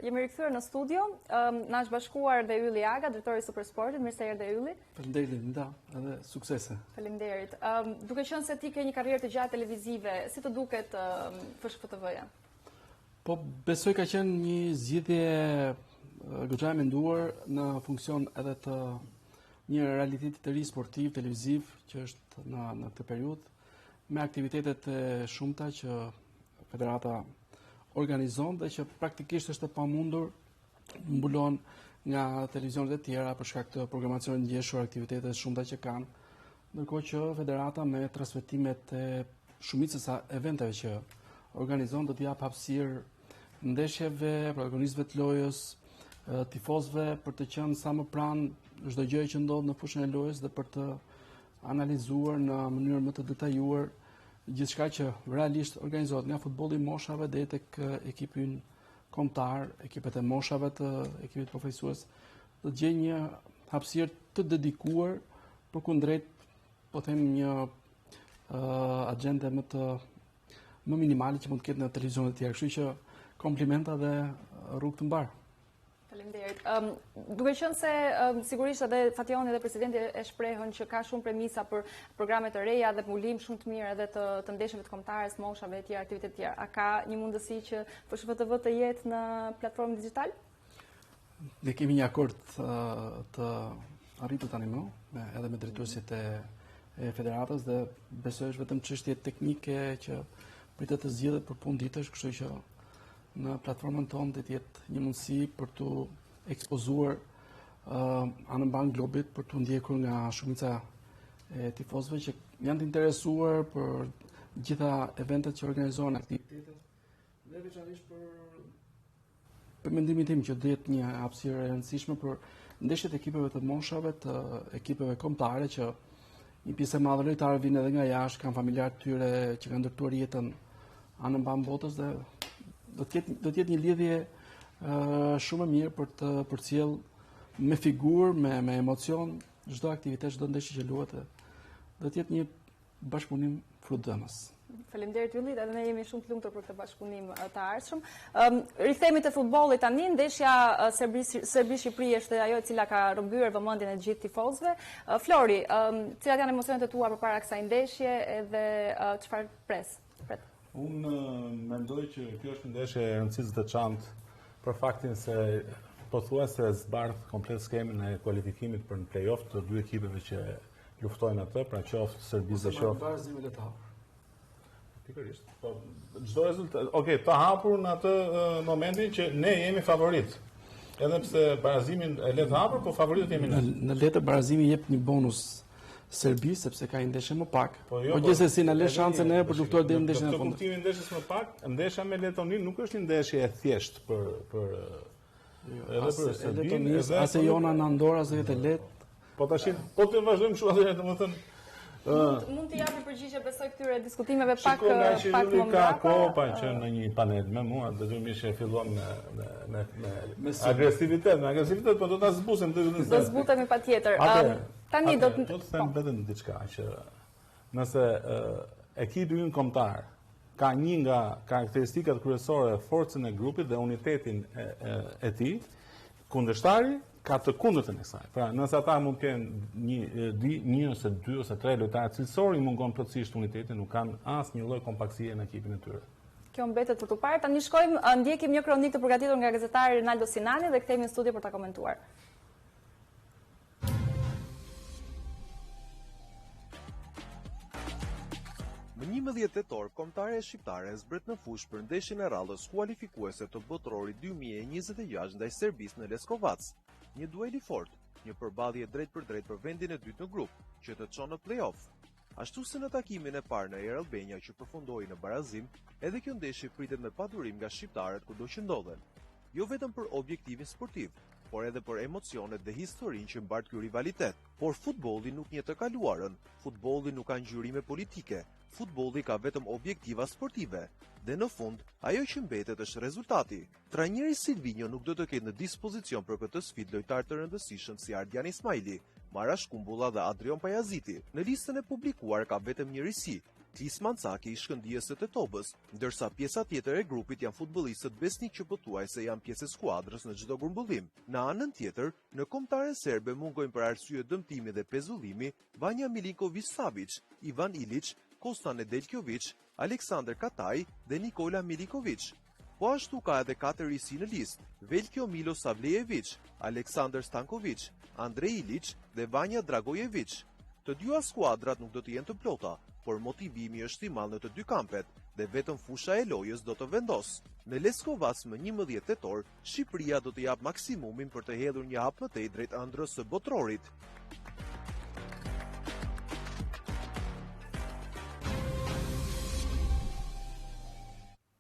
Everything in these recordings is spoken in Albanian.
Jemi rikthyer në studio, na është bashkuar dhe Ylli Aga, drejtori i Supersportit. Mirë se erdhe Ylli. Faleminderit Linda, edhe suksese. Faleminderit. Duke qenë se ti ke një karrierë të gjatë televizive, si të duket FSHPTV-ja? Po besoj ka qenë një zgjidhje goxha e menduar në funksion edhe të një realiteti të ri sportiv, televiziv, që është në këtë periudhë, me aktivitetet e shumta që federata organizon dhe që praktikisht është e pamundur mbulon nga televizionet e tjera për shkak të programacionit ndjeshur, aktivitetet shumta që kanë, ndërkohë që federata me transmetimet e shumicës eventeve që organizon do t'i jap hapësirë ndeshjeve, protagonistëve të lojës, tifozëve për të qenë sa më pranë çdo gjë që ndodh në fushën e lojës dhe për të analizuar në mënyrë më të detajuar gjithçka që realisht organizohet nga futbolli i moshave deri tek ekipin kombëtar, ekipet e moshave të ekipit përfaqësues, do të gjejë një hapësirë të dedikuar përkundrejt, po them, një agjende më minimale që mund të ketë në televizionet e tjera. Kështu që komplimenta dhe rrugë të mbar. Faleminderit. Duke qenë se sigurisht edhe Fationi dhe presidenti e shprehën që ka shumë premisa për programe të reja dhe mbullim shumë të mirë edhe të ndeshjeve të kombëtares, moshave e tjera, aktivitete të tjera. A ka një mundësi që FSHPTV të jetë në platformë digital? Ne kemi një akord të arritur tani edhe me drejtuesit e federatës dhe besoj është vetëm çështje teknike që pritet të zgjidhet për punë ditësh, kështu që në platformën tonë të jetë një mundësi për të ekspozuar anën banë globit, për të ndjekur nga shumica e tifozëve që janë të interesuar për gjitha eventet që organizohen, aktivitetet, dhe veçanërisht për mendimin tim që do jetë një hapësirë e rëndësishme për ndeshjet e ekipeve të moshave, të ekipeve kombëtare që një pjesë e madhe lojtarë vinë edhe nga jashtë, kanë familjarë të tyre që kanë ndërtuar jetën anën banë botës dhe do të jetë një lidhje shumë e mirë për të përcjellë me figurë, me emocion çdo aktivitet, çdo ndeshje që luhet. Do të jetë një bashkëpunim frutdënës. Faleminderit Ylli, edhe ne jemi shumë të lumtur për këtë bashkëpunim të ardhshëm. Rikthehemi te futbolli tani, ndeshja Serbi-Shqipëri është ajo e cila ka rrëmbyer vëmendjen e gjithë tifozëve. Flori, cilat janë emocionet e tua përpara kësaj ndeshje edhe çfarë pret? Unë mendoj që kjo është ndeshje e rëndësishme të çantë për faktin se pothuajse zbardh komplet skemin e kualifikimit për në play-off të dy ekipeve që luftojnë atë, pra qoftë Serbisë dhe qoftë barazimi le të hapur. Pikërisht. Po çdo rezultat, të hapur në atë momentin që ne jemi favorit. Edhe pse barazimin e le të hapur, po favoritët jemi ne. Në letër barazimi jep një bonus Serbi, sepse ka një ndeshje më pak. Po gjithsesi na lë shansen e për të luftuar deri në ndeshjen e fundit. Kuptimi i ndeshjes më pak, ndeshja me Letonin nuk është një ndeshje e thjeshtë për edhe për Serbinë, as e Jona në Andorra as e lehtë. Po tash po të vazhdojmë kështu atë, domethënë mund të japi përgjigje besoj këtyre diskutimeve pak më ka kohë pa qenë në një panel me mua, detyrimisht e fillon me agresivitet, po do ta zbusim Do zbutemi patjetër. Tani do të them vetëm diçka që nëse ekipi ynë kombëtar ka një nga karakteristikat kryesore, forcën e grupit dhe unitetin e tij, kundërshtari ka të kundërtën e saj. Pra, nëse ata mund të kenë një ose dy ose tre lojtarë cilësor, i mungon plotësisht unitetin, nuk kanë asnjë lloj kompaktësie në ekipin e tyre. Kjo mbetet për të parë. Tani shkojmë, ndjekim një kronik të përgatitur nga gazetari Rinaldo Sinani dhe kthehemi në studio për ta komentuar. Më 11 tetor, kombëtarja shqiptare zbret në fushë për ndeshjen e rallës kualifikuese të botrorit 2026 ndaj Serbisë në Leskovac. Një duel i fortë, një përballje drejt për drejt për vendin e dytë në grup, që të çon në play-off. Ashtu si në takimin e parë në Air Albania që përfundoi në barazim, edhe kjo ndeshje pritet me padurim nga shqiptarët kudo që ndodhen. Jo vetëm për objektivin sportiv, por edhe për emocionet dhe historinë që mbart ky rivalitet. Por futbolli nuk njeh të kaluarën, futbolli nuk ka ngjyrime politike, futbolli ka vetëm objektiva sportive. Dhe në fund, ajo që mbetet është rezultati. Trajneri Silvinho nuk do të ketë në dispozicion për këtë sfidë lojtar të rëndësishëm si Ardian Ismaili, Marash Kumbulla dhe Adrian Pajaziti. Në listën e publikuar ka vetëm një risi, Beatrice Mancaki, shkëndijëse të Tobës, ndërsa pjesa tjetër e grupit janë futbollistët besnik që pothuajse janë pjesë e skuadrës në çdo grumbullim. Në anën tjetër, në kombëtaren serbe mungojnë për arsye dëmtimi dhe pezullimi Vanja Milinković-Savić, Ivan Ilić, Kosta Nedeljković, Aleksandar Kataj dhe Nikola Miliković. Po ashtu ka edhe 4 risi në listë: Veljko Milosavljević, Aleksandar Stanković, Andrej Ilić dhe Vanja Dragojević. Të dyja skuadrat nuk do të jenë të plota, por motivimi është i madh në të dy kampet dhe vetëm fusha e lojës do të vendos. Në Leskovac më 11 tetor, Shqipëria do të jap maksimumin për të hedhur një hap më tej drejt ëndrrës së botrorit.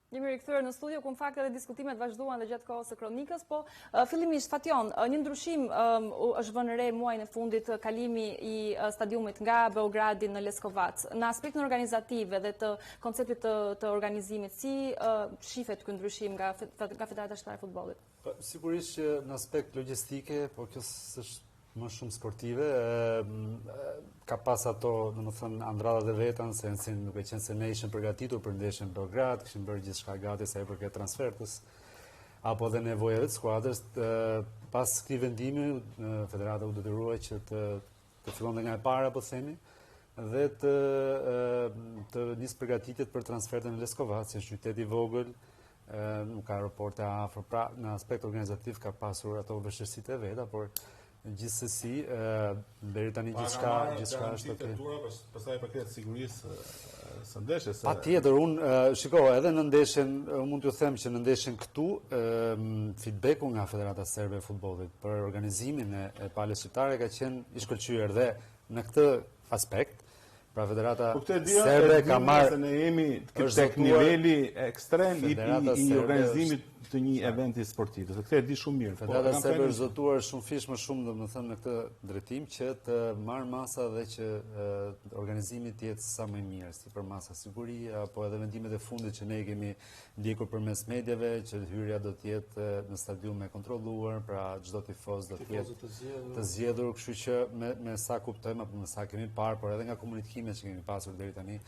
Jemi rikthyer në studio, ku në fakt edhe diskutimet vazhduan dhe gjatë kohës së kronikës, po fillimisht Fation, një ndryshim është vënë re muajin e fundit, kalimi i stadiumit nga Beogradi në Leskovac. Në aspektin organizativ dhe të konceptit të organizimit, si shifet ky ndryshim nga Federata Shqiptare e Futbollit? Sigurisht që në aspekt logjistike, po kjo s'është më shumë sportive, ka pas ato, domethënë, andradat e veta, se duke qenë se ne ishim përgatitur për ndeshjen në Beograd, kishim bërë gjithçka gati sa i përket transfertës, apo dhe nevojave të skuadrës. Pas këtij vendimi, Federata u detyruai që të fillonte nga e para, po themi, dhe të nisë përgatitjet për transfertën në Leskovac, që është qytet i vogël, nuk ka aeroporte afër, pra në aspekt organizativ ka pasur ato vështirësitë e veta, por gjithsesi deri tani gjithçka është okay. Pastaj përket sigurisë së ndeshjes. Patjetër, shiko, edhe në ndeshjen, mund t'ju them që në ndeshjen këtu, feedbacku nga Federata Serbe e Futbollit për organizimin e palës shqiptare ka qenë i shkëlqyer dhe në këtë aspekt. Pra Federata Serbe ka marrë, ne jemi tek niveli ekstrem i organizimit të një eventi sportiv. Këtë e di shumë mirë. Federata Serbe është zotuar shumë fish më shumë, domethënë, në këtë drejtim që të marrë masa dhe që organizimi të jetë sa më i mirë, si për masa sigurie, apo edhe vendimet e fundit që ne kemi ndjekur përmes mediave, që hyrja do të jetë në stadium e kontrolluar, pra çdo tifoz do të jetë të zgjedhur, kështu që me sa kuptojmë apo me sa kemi parë, por edhe nga komunikimet që kemi pasur deri tani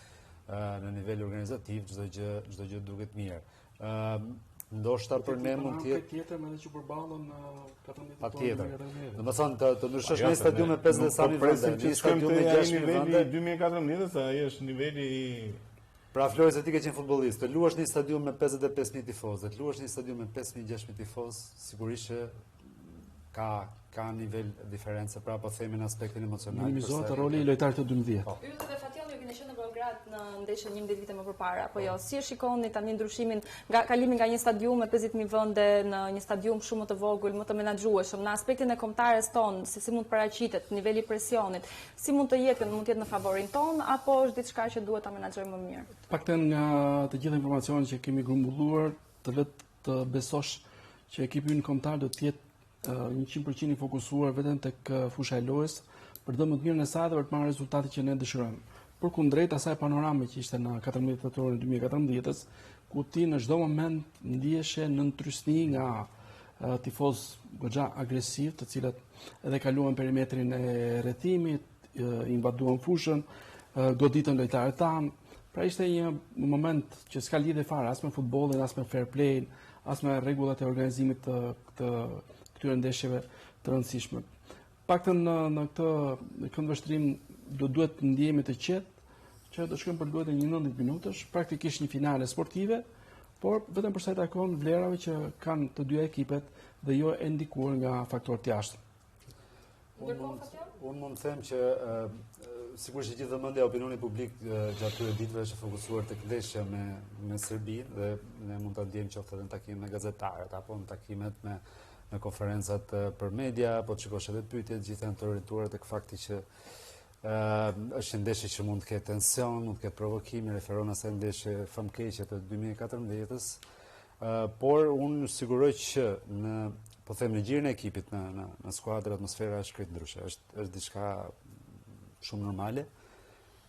në nivel organizativ, çdo gjë duket mirë. Ndoshta për ne mund të jetë tjetër me që përballon 14 patjetër. Domethënë të ndryshosh një stadium me 50 sa vende, një stadium me 6 vende, 2014 ai është niveli i. Pra Flori, se ti ke qenë futbollist, të luash një stadium me 55.000 tifozë, të luash një stadium me 5.000-6.000 tifozë, sigurisht që ka nivel diferencë, pra po themi në aspektin emocional. Minimizohet roli i lojtarit të 12. Ylli dhe Fation, ju keni qenë në Beograd në ndeshjen 11 vite më përpara, apo jo? Si e shikoni tani ndryshimin nga kalimi nga një stadium me 50.000 vende në një stadium shumë më të vogël, më të menaxhueshëm, në aspektin e kombëtares tonë, si mund paraqitet niveli i presionit, si mund të jetë në favorin ton, apo është diçka që duhet ta menaxhojmë më mirë? Paktën nga të gjitha informacionet që kemi grumbulluar, të besosh që ekipi ynë kombëtar do të jetë 100% i fokusuar vetëm tek fusha e lojës për të më të mirën e saj dhe për të marrë rezultatet që ne dëshirojmë. Përkundrejt asaj panorame që ishte në 14 tetorin 2014, ku ti në çdo moment ndiheshe në ndrysni nga tifoz goxha agresiv, të cilët edhe kaluan perimetrin e rrethimit, invaduan fushën, goditën lojtarët tanë. Pra ishte një moment që s'ka lidhje fare as me futbollin, as me fair play, as me rregullat e organizimit të këtyre ndeshjeve të rëndësishme. Paktën në këtë këndvështrim duhet të ndjehemi të qetë, që do shkojmë për luajtje një 90 minutash, praktikisht një finale sportive, por vetëm për sa i takon vlerave që kanë të dy ekipet dhe jo e ndikuar nga faktorët jashtëm. Unë mund të them që sigurisht që gjithë vëmendja e opinionit publik gjatë këtyre ditëve është fokusuar tek ndeshja me Serbinë dhe ne mund ta ndjejmë qoftë edhe në takimet me gazetarët apo në takimet me konferencat për media, apo të shikosh edhe pyetjet, gjithë janë të orientuara tek fakti që është një ndeshje që mund të ketë tension, mund të ketë provokime, referon asaj ndeshje famkeqe të 2014-s, por unë siguroj që po them në gjirin e ekipit, në skuadrë, atmosfera është krejt ndryshe, është diçka shumë normale,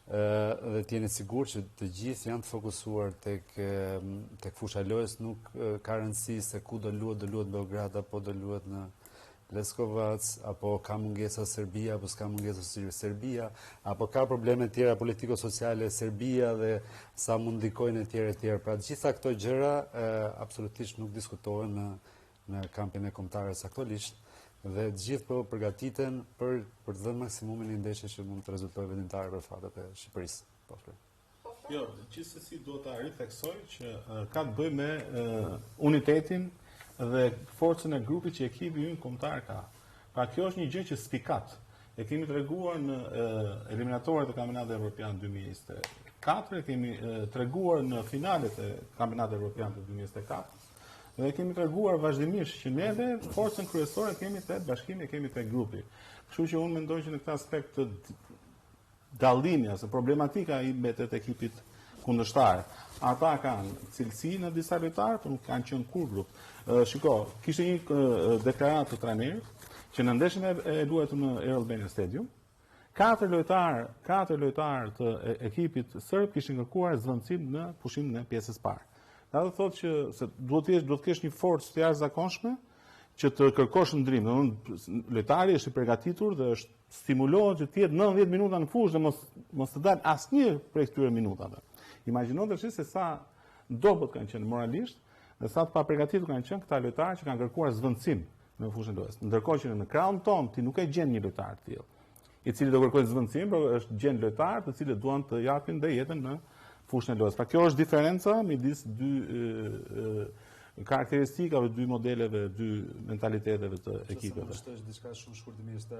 dhe t'jeni sigur që të gjithë janë të fokusuar tek fusha e lojës, nuk ka rëndësi se ku do luhet Beograd apo do luhet në Leskovac, apo ka mungesa Serbia, apo s'ka mungesa Serbia, apo ka probleme tjera politiko-sociale Serbia dhe sa mund ndikojnë e tjera. Pra gjitha këto gjëra absolutisht nuk diskutohen në kampin e kombëtarës aktualisht dhe gjithë po përgatiten për të dhënë maksimumin e ndeshjes që mund të rezultojë vendimtare për fatet e Shqipërisë. Jo, gjithsesi do ta ritheksoj që ka të bëjë me unitetin dhe forcën e grupit që ekipi ynë kombëtar ka. Pra kjo është një gjë që spikat. E kemi treguar në eliminatorët e kampionatit evropian 2024, e kemi treguar në finalet e kampionatit evropian të 2024. Dhe kemi treguar vazhdimisht që ne dhe forcën kryesore kemi te bashkimi, kemi te grupi. Kështu që unë mendoj që në këtë aspekt të dallimi ose problematika i mbetet ekipit kundërshtar. Ata kanë cilësi në disa lojtarë, por nuk kanë qenë kur grup. Shiko, kishte një deklaratë të trajnerit që në ndeshjen e luajtur në Air Albania Stadium, 4 lojtarë të ekipit serb kishin kërkuar zvendësim në pushimin e pjesës parë. Ata thotë që se duhet të kesh një forcë të jashtëzakonshme që të kërkosh ndrim. Domthonë lojtari është i përgatitur dhe është stimulohet që të jetë 90 minuta në fushë dhe mos të dalë asnjë prej këtyre minutave. Imagjino tash se sa dobët kanë qenë moralisht dhe sa të paprgatitur kanë qenë këta lojtarë që kanë kërkuar zvendësim në fushën e lojës. Ndërkohë që në krahun ton ti nuk e gjen një lojtar të tillë, i cili do kërkojë zvendësim, por është gjen lojtarë të cilët duan të japin dhe jetën në fushën e lojës. Pra kjo është diferenca midis dy karakteristikave, dy modeleve, dy mentaliteteve të ekipeve. Është diçka shumë shkurtimisht.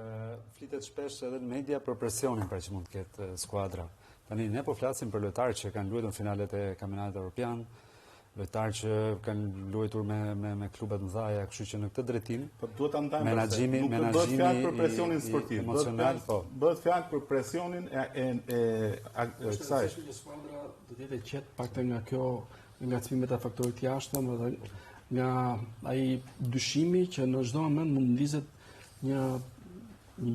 Flitet shpesh edhe në media për presionin pra që mund të ketë skuadra. Tani ne po flasim për lojtarë që kanë luajtur në finalet e kampionatit evropian, lojtarë që kanë luajtur me klube të mëdha, kështu që në këtë drejtim duhet ta ndajmë menaxhimi bëhet fjalë për presionin sportiv, emocional, bëhet fjalë për presionin e kësaj. Skuadra do të jetë qetë paktën nga kjo ngacmimet e faktorit jashtëm dhe nga ai dyshimi që në çdo moment mund ndizet një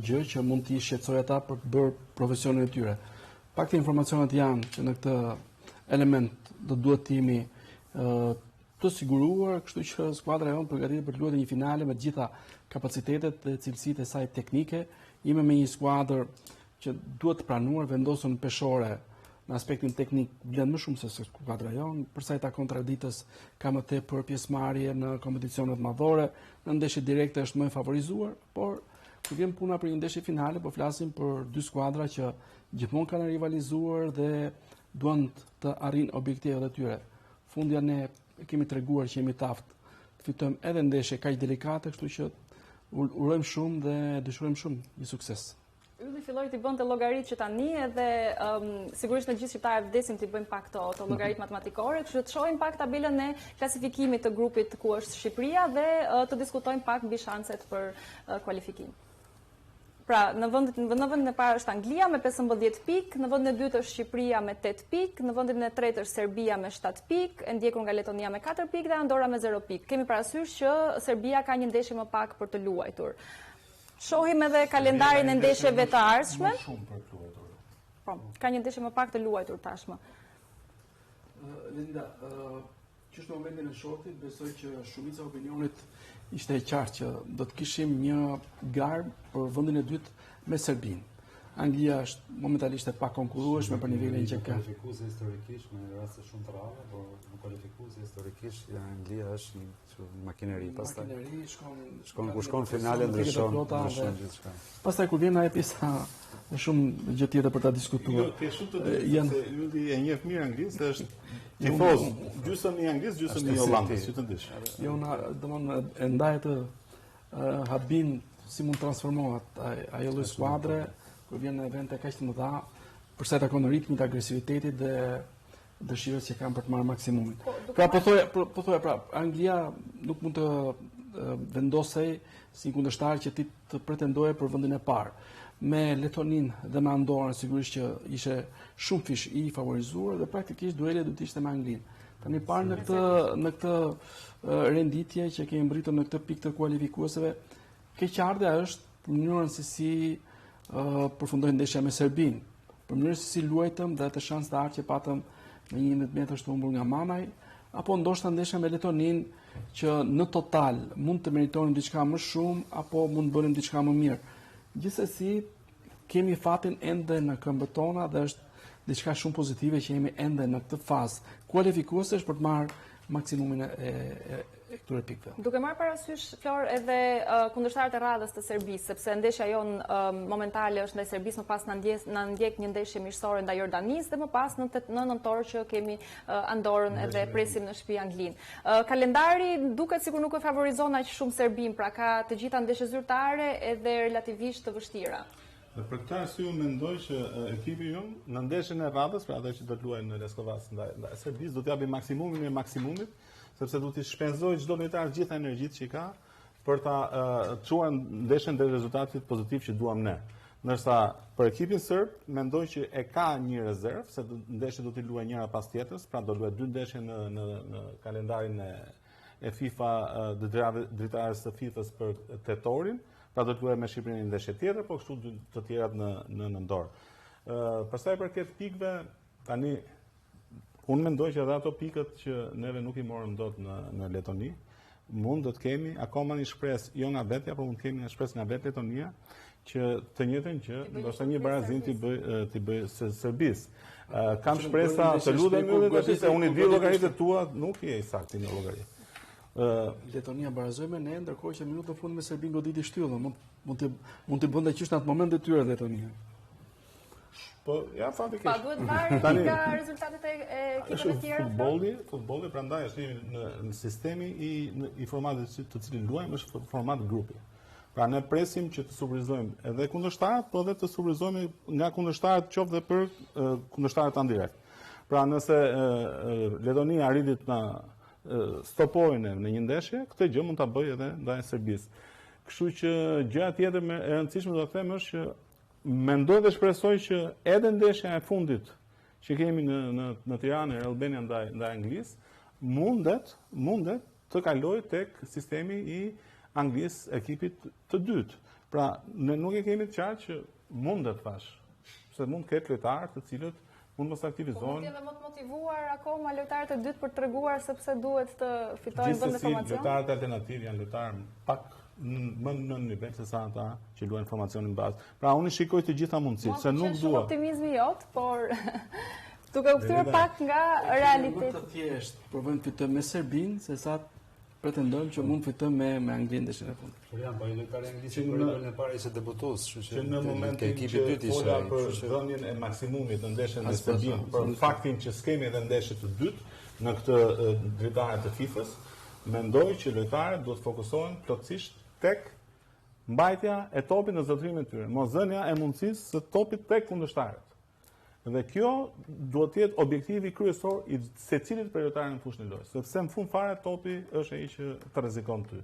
gjë që mund t'i shqetësojë ata për të bërë profesionin e tyre. Pak të informacionet janë që në këtë element do duhet të jemi të siguruar, kështu që skuadra jonë përgatitet për të luajtur një finale me të gjitha kapacitetet dhe cilësitë e saj teknike. Jemi me një skuadër që duhet të pranuar vendosën peshore në aspektin teknik vlen më shumë se skuadra jonë. Për sa i takon traditës ka më tepër pjesëmarrje në kompeticionet madhore, në ndeshje direkte është më e favorizuar, por kur vjen puna për një ndeshje finale, po flasim për dy skuadra që gjithmonë kanë rivalizuar dhe duan të arrijnë objektivat e tyre. Fundja ne kemi treguar që jemi të aftë të fitojmë edhe ndeshje kaq delikate, kështu që urojmë shumë dhe dëshirojmë shumë një sukses. Ylli filloi të bënte llogaritë që tani edhe sigurisht në gjithë shqiptarët vdesim të bëjmë pak to llogaritë matematikore, kështu të shohim pak tabelën e klasifikimit të grupit ku është Shqipëria dhe të diskutojmë pak mbi shanset për kualifikim. Pra, në vendin e parë është Anglia me 15 pikë, në vendin e dytë është Shqipëria me 8 pikë, në vendin e tretë është Serbia me 7 pikë, e ndjekur nga Letonia me 4 pikë dhe Andora me 0 pikë. Kemi parasysh që Serbia ka një ndeshje më pak për të luajtur. Shohim edhe kalendarin e ndeshjeve të ardhshme. Shumë për të luajtur. Po, ka një ndeshje më pak të luajtur tashmë. Linda, që është në momentin e shortit, besoj që shumica opinionit ishte e qartë që do të kishim një garë për vendin e dytë me Serbinë. Anglia është momentalisht e pa konkurrueshme për nivelin që ka. Kualifikuese historikisht me raste shumë të rralla, por në kualifikuese historikisht Anglia është një makineri, pastaj shkon finale ndryshon gjithçka. Pastaj kur vjen ajo pjesa është shumë gjë tjetër për ta diskutuar. Jo, ke shumë të drejtë se Ylli e njeh mirë anglisht, është tifoz, gjysmë i anglisht, gjysmë i hollandez, si të dish. Jo, domthonë e ndaj të habin si mund transformohet ajo lloj skuadre kur vjen në evente kaq të mëdha, për sa i takon ritmit, agresivitetit dhe dëshirës që kanë për të marrë maksimumin. Pra po thoya pra Anglia nuk mund të vendosej si kundërshtar që ti të pretendoje për vendin e parë. Me Letoninë dhe me Andorën sigurisht që ishte shumë fish i favorizuar dhe praktikisht dueli do të ishte me Anglinë. Tani parë në këtë renditje që kemi mbritur në këtë pikë të kualifikuesve, keqardhja është mënyrën se si përfundoi ndeshja me Serbinë, për mënyrën se si luajtëm dhe atë shans të ardhë që patëm me 11 metrash të humbur nga Manaj, apo ndoshta ndeshja me Letonin që në total mund të meritonim diçka më shumë apo mund të bënim diçka më mirë. Gjithsesi kemi fatin ende në këmbët tona dhe është diçka shumë pozitive që jemi ende në këtë fazë kualifikuese për të marrë maksimumin e këtyre pikëve. Duke marrë parasysh, Flor, edhe kundërshtarët e radhës të Serbisë, sepse ndeshja jonë momentale është ndaj Serbisë, më pas na ndjek një ndeshje miqësore ndaj Jordanisë dhe më pas në nëntor që kemi Andorën edhe presim në shtëpi Anglinë. Kalendari duket sikur nuk e favorizon aq shumë Serbin, pra ka të gjitha ndeshje zyrtare edhe relativisht të vështira. Dhe për këtë arsye mendoj që ekipi jonë në ndeshjen e radhës, pra atë që do të luajë në Leskovac ndaj Serbisë, do të japi maksimumin e maksimumit, sepse do t'i shpenzoj çdo lojtar gjitha energjitë që ka për ta çuar ndeshjen deri rezultatit pozitiv që duam ne. Ndërsa për ekipin serb mendoj që e ka një rezervë, se ndeshjet do t'i luajë njëra pas tjetrës, pra do luajë 2 ndeshje në kalendarin e FIFA dritares së FIFA-s për tetorin, pra do të luajë me Shqipërinë një ndeshje tjetër, po kështu të tjerat në nëndor. Për sa i përket pikëve, tani unë mendoj që edhe ato pikët që neve nuk i morëm dot në Letoni, mund të kemi akoma një shpresë jo nga vetja, por mund të kemi një shpresë nga vetë Letonia që të njëjtën që ndoshta një barazim t'i bëj Serbisë. Kam shpresa të lutem edhe se unë i di llogaritë tua, nuk je i saktë në llogari. Letonia barazoi me ne, ndërkohë që minutën e fundit me Serbinë goditi shtyllën. Mund të bënte qysh në atë moment detyrë Letonia. Po, ja fatikisht. Pa duhet varë nga rezultatet e ekipeve të tjera? Futbolli prandaj është në sistemi i formatit të cilin luajmë është format grupi. Pra ne presim që të surprizojmë edhe kundërshtarët, po edhe të surprizojmë nga kundërshtarët qoftë dhe për kundërshtarët andirekt. Pra nëse Letonia arriti të na stopojnë në një ndeshje, këtë gjë mund ta bëjë edhe ndaj Serbisë. Kështu që gjëja tjetër e rëndësishme do të them është që mendoj dhe shpresoj që edhe ndeshja e fundit që kemi në Tiranë, Albania ndaj Anglisë, mundet të kalojë tek sistemi i Anglisë ekipit të dytë. Pra, ne nuk e kemi të qartë që mundet thash, se mund të ketë lojtarë të cilët mund mos aktivizohen. Po mund të jenë më të motivuar akoma lojtarët e dytë për treguar sepse duhet të fitojnë vend informacion. Gjithsesi, lojtarët alternativë janë lojtarë pak më në nivel se sa ata që luajnë informacionin bazë. Pra unë shikoj të gjitha mundësitë, se nuk dua. Optimizmi jot, por duke u kthyer pak nga realiteti. Më të thjesht provojmë të fitojmë me Serbinë se sa pretendojmë që mund fitojmë me Anglinë ndeshjen e fundit. Florian, po i lojtarë anglisë në parë ishte debutues, kështu që në momentin që fola për dhënien e maksimumit në ndeshjen me Serbinë, për faktin që s'kemi edhe ndeshje të dytë në këtë dritare të FIFA-s, mendoj që lojtarët duhet të fokusohen plotësisht tek mbajtja e topit në zotrimin e tyre, mosdhënia e mundësisë së topit tek kundërshtarët. Dhe kjo duhet të jetë objektivi kryesor i secilit prej lojtarëve në fushën e lojës, sepse në fund fare topi është ai që të rrezikon ty.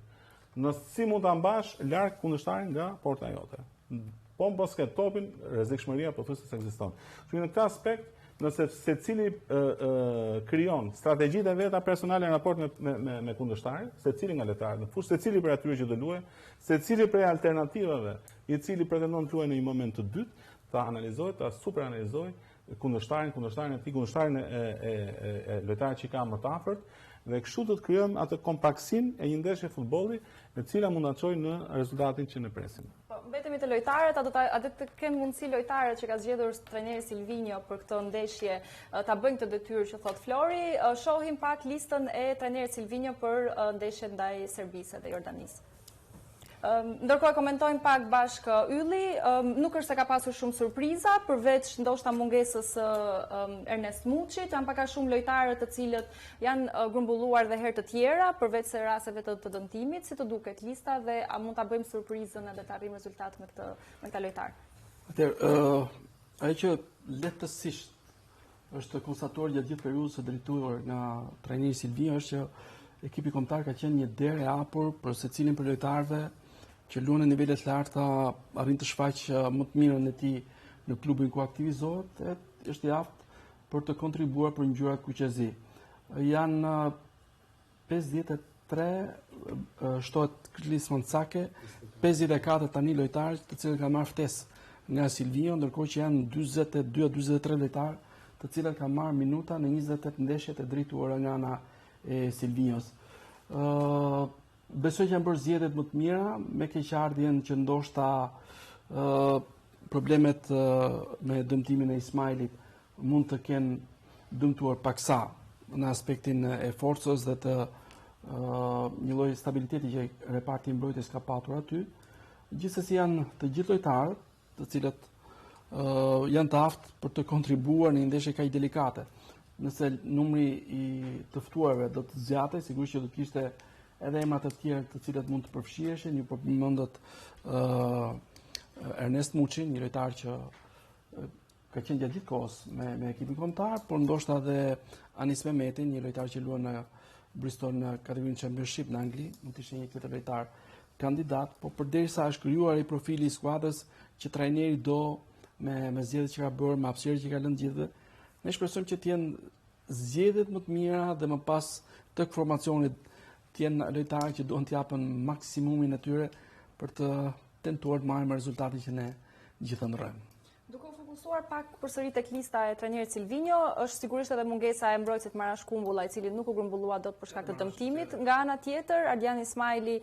Nëse si mund ta mbash larg kundërshtarin nga porta jote. Po mos ke topin, rrezikshmëria pothuajse ekziston. Në këtë aspekt, nëse secili krijon strategjitë e veta personale në raport me kundërshtarin, secili nga lojtarët në fushë, secili prej atyre që do luajë, secili prej alternativave, i cili pretendon të luajë në një moment të dytë, ta analizoj, ta superanalizoj kundërshtarin e tij, kundërshtarin e lojtarit që ka më të afërt, dhe kështu do të krijojmë atë kompaktësinë e një ndeshje futbolli, e cila mund ta çojë në rezultatin që ne presim. Po, mbetemi të lojtarët, a do të kenë mundësi lojtarët që ka zgjedhur trajneri Silvinho për këtë ndeshje ta bëjnë këtë detyrë që thot Flori? Shohim pak listën e trajnerit Silvinho për ndeshjen ndaj Serbisë dhe Jordanisë. Ndërkohë komentojmë pak bashkë Ylli, nuk është se ka pasur shumë surpriza, përveç ndoshta mungesës Ernest Muçit, janë pak a shumë lojtarë të cilët janë grumbulluar dhe herë të tjera, përveç se rasteve të dëmtimit, si të duket lista dhe a mund ta bëjmë surprizën edhe të arrijmë rezultat me këta lojtarë. Atëherë, ajo që lehtësisht është konstatuar gjatë gjithë periudhës së drejtuar nga trajneri Silvinho është që ekipi kombëtar ka qenë një derë e hapur për secilin për lojtarëve që luan në nivele të larta, arrin të shfaqë më të mirën e tij në klubin ku aktivizohet, është i aftë për të kontribuar për ngjyrat kuqezi. Janë 53 shtohet Klisman Cake, 54 tani lojtarë të cilët kanë marrë ftesë nga Silvinho, ndërkohë që janë 42-43 lojtarë të cilët kanë marrë minuta në 28 ndeshjet e drejtuara nga ana e Silvinjos. Besoj që janë bërë zgjedhjet më të mira, me keqardhjen që ndoshta problemet me dëmtimin e Ismailit mund të kenë dëmtuar paksa në aspektin e forcës dhe të një lloj stabiliteti që reparti i mbrojtjes ka patur aty. Gjithsesi janë të gjithë lojtarët, të cilët janë të aftë për të kontribuar në një ndeshje kaq delikate. Nëse numri i të ftuarve do të zgjatej, sigurisht që do të kishte edhe emra të tjerë të cilët mund të përfshiheshin. Ju përmendët Ernest Muçin, një lojtar që ka qenë gjatë gjithë kohës me ekipin kombëtar, por ndoshta edhe Anis Mehmeti, një lojtar që luan në Bristol në kategorinë Championship në Angli, mund të ishte një tjetër lojtar kandidat, por përderisa është krijuar i profili i skuadrës që trajneri do me zgjedhjet që ka bërë, me hapësirën që ka lënë gjithëve, ne shpresojmë që të jenë zgjedhjet më të mira dhe më pas të formacionit të jenë lojtarë që duan të japën maksimumin e tyre për të tentuar të marrin rezultatin që ne gjithë ndrojmë. Duke u fokusuar pak përsëri tek lista e trajnerit Silvinjo, është sigurisht edhe mungesa e mbrojtësit Marash Kumbulla, i cili nuk u grumbullua dot për shkak të dëmtimit. Nga ana tjetër, Ardian Ismaili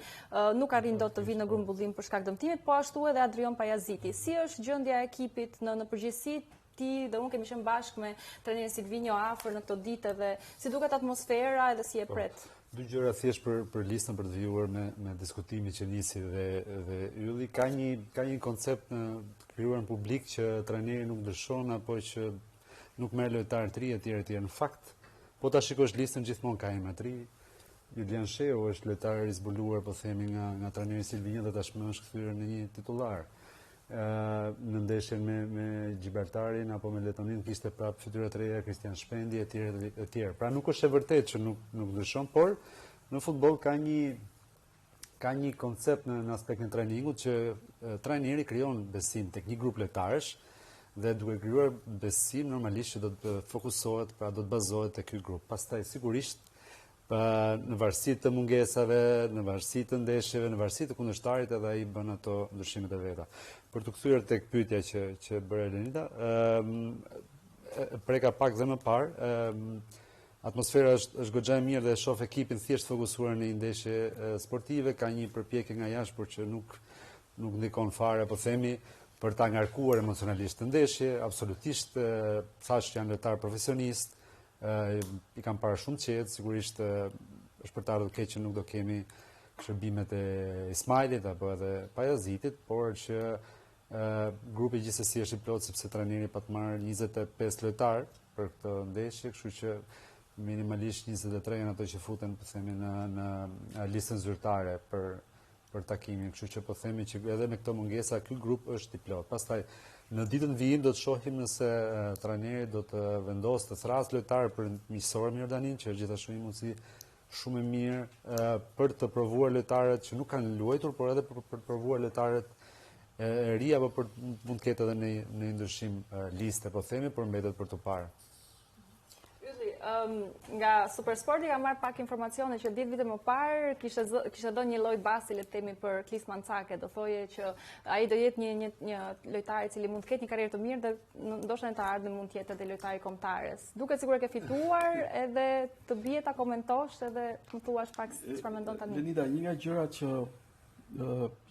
nuk arrin dot të vinë në grumbullim për shkak të dëmtimit, po ashtu edhe Adrian Pajaziti. Si është gjendja e ekipit në përgjithësi? Ti dhe unë kemi qenë bashkë me trajnerin Silvinjo afër në këto ditë dhe si duket atmosfera edhe si e pret? Dy gjëra thjesht për listën për të vijuar me diskutimin që nisi dhe ylli. Ka një koncept të krijuar në publik që trajneri nuk ndryshon apo që nuk merr lojtarë të ri etj. Në fakt, po ta shikosh listën gjithmonë ka emra të ri. Julian Sheu është lojtar i zbuluar, po themi, nga trajneri Silvinjo dhe tashmë është kthyer në një titullar. Në ndeshjen me Gibraltarin apo me Letonin kishte prapë fytyra të reja, Kristian Shpendi etj. Pra nuk është e vërtetë që nuk ndryshon, por në futboll ka një koncept në aspektin e trajningut që trajneri krijon besim tek një grup lojtarësh dhe duke krijuar besim normalisht që do të fokusohet, pra do të bazohet tek ky grup. Pastaj sigurisht në varësi të mungesave, në varësi të ndeshjeve, në varësi të kundërshtarit edhe ai bën ato ndryshimet e veta. Për të kthyer tek pyetja që bëre Lenita, preka pak dhe më parë, atmosfera është goxha e mirë dhe shoh ekipin thjesht fokusuar në një ndeshje sportive, ka një përpjekje nga jashtë por që nuk ndikon fare, po themi, për ta ngarkuar emocionalisht të ndeshje, absolutisht thash që janë lojtar profesionist, i kam parë shumë qetë, sigurisht është për të ardhur keq që nuk do kemi shërbimet e Ismailit apo edhe Pajazitit, por që grupi gjithsesi është i plot sepse trajneri pa të marrë 25 lojtar për këtë ndeshje, kështu që minimalisht 23 janë ato që futen, po themi, në listën zyrtare për takimin, kështu që po themi që edhe me këtë mungesa ky grup është i plot. Pastaj në ditën vijim do të shohim nëse trajneri do të vendosë të thrasë lojtarë për miqësorë me Jordanin, që është gjithashtu një mundësi shumë e mirë për të provuar lojtarët që nuk kanë luajtur, por edhe për të provuar lojtarët e ri apo për mund të ketë edhe në ndryshim liste, po themi, por mbetet për të parë. Nga Supersporti ka marrë pak informacione që 10 vite më parë kishte dhënë një lloj basi, le të themi, për Klis Mancake, do thoje që ai do jetë një lojtar i cili mund të ketë një karrierë të mirë dhe ndoshta në të ardhmen mund të jetë edhe lojtar i kombëtares. Duket sikur e ke fituar, edhe të bie ta komentosh edhe të më thuash pak çfarë mendon tani. Lenida, një nga gjërat që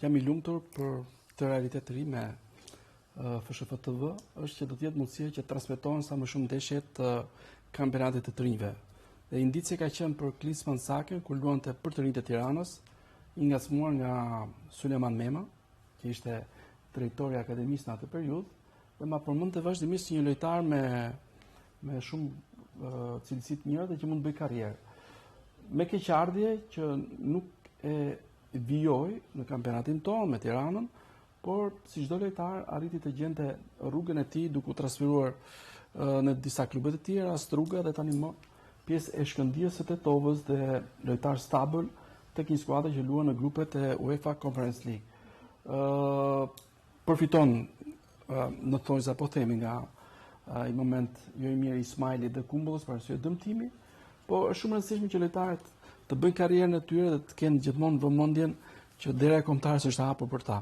jam i lumtur për të realitet të ri me FSHF TV është që do të jetë mundësia që transmetohen sa më shumë ndeshjet kampionatet të rinjve. Dhe indicie ka qenë për Klis Mancake, kur luante për të rinjt e Tiranës, i ngacmuar nga Sulejman Mema, që ishte drejtori i akademisë në atë periudhë, dhe ma përmendte vazhdimisht si një lojtar me shumë cilësi të mira dhe që mund të bëjë karrierë. Me keqardhje që nuk e vijoi në kampionatin tonë me Tiranën, por si çdo lojtar arriti të gjente rrugën e tij duke u transferuar në disa klube të tjera, Struga dhe tani më pjesë e shkëndijës së Tetovës dhe lojtar stabil tek një skuadër që luan në grupet e UEFA Conference League. Përfiton në thonjza, po themi, nga i moment jo i mirë Ismailit dhe Kumbullës për arsye dëmtimi, po është shumë rëndësishme që lojtarët të bëjnë karrierën e tyre dhe të kenë gjithmonë vëmendjen që dera e kombëtares është hapur për ta.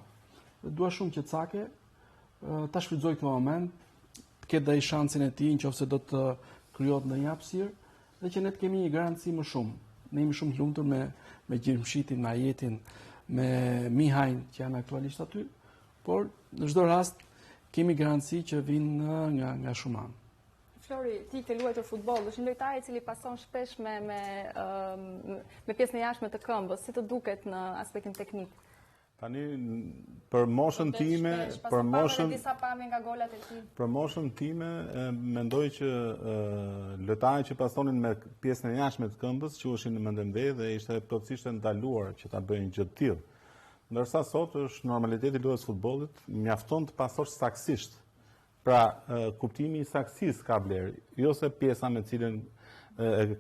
Dhe dua shumë që Cake ta shfrytëzoj këtë moment, ketë dhe i shansin e tij nëse do të krijohet në një hapësirë dhe që ne të kemi një garanci më shumë. Ne jemi shumë të lumtur me Gjirmshitin, me Ajetin, me Mihajn që janë aktualisht aty, por në çdo rast kemi garanci që vinë nga shumë anë. Flori, ti ke luajtur futboll, është një lojtar I cili pason shpesh me pjesën e jashtme të këmbës, si të duket në aspektin teknik? Tani për moshën time, disa pamje nga golat e tij. Për moshën time mendoj që lojtarët që pasonin me pjesën e jashtme të këmbës quheshin në mendemdhe dhe ishte plotësisht e ndaluar që ta bëjnë gjë të tillë. Ndërsa sot është normaliteti I luajtjes futbollit, mjafton të pasosh saksisht. Pra, kuptimi I saksisë ka vlerë, jo se pjesa me cilën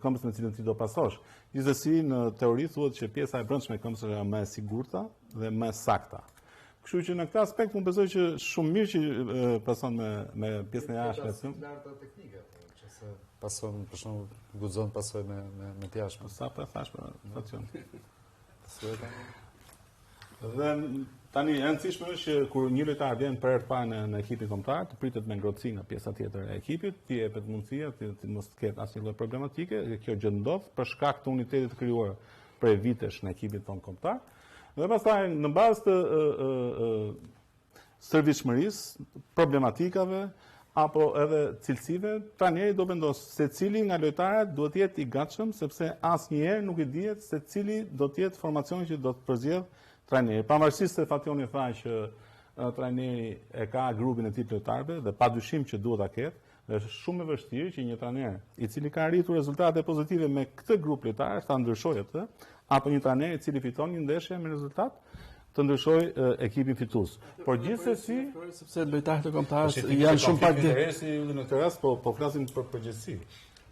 këmbës me cilën ti do pasosh. Gjithsesi në teori thuhet që pjesa e brendshme e këmbës është më e sigurta dhe më e sakta. Kështu që në këtë aspekt unë besoj që shumë mirë që pason me pjesën e jashtme. Larta teknike, që pason për shembull guxon pasoj me të jashtme. Sa po thash për stacion. Dhe tani e rëndësishme është që kur një lojtar vjen për herë të parë në ekipin kombëtar, të pritet me ngrohtësi nga pjesa tjetër e ekipit, ti jepet mundësia ti mos të ketë asnjë lloj problematike, kjo gjë ndodh për shkak të unitetit të krijuar prej vitesh në ekipin tonë kombëtar. Dhe pastaj në bazë të shërbimshmërisë, problematikave apo edhe cilësive, trajneri do vendos se cili nga lojtarët duhet të jetë I gatshëm, sepse asnjëherë nuk I dihet se cili do të jetë formacioni që do të përzjedh trajneri. Pavarësisht se Fationi tha që trajneri e ka grupin e tij të lojtarëve dhe padyshim që duhet ta ketë, dhe është shumë e vështirë që një trajner I cili ka arritur rezultate pozitive me këtë grup lojtarësh ta ndryshojë atë, apo një trajner I cili fiton një ndeshje me rezultat të ndryshoj ekipin fitues. Por gjithsesi, sepse lojtarët e kombëtarës janë shumë pak interesi në këtë rast, po flasim për përgjithësi.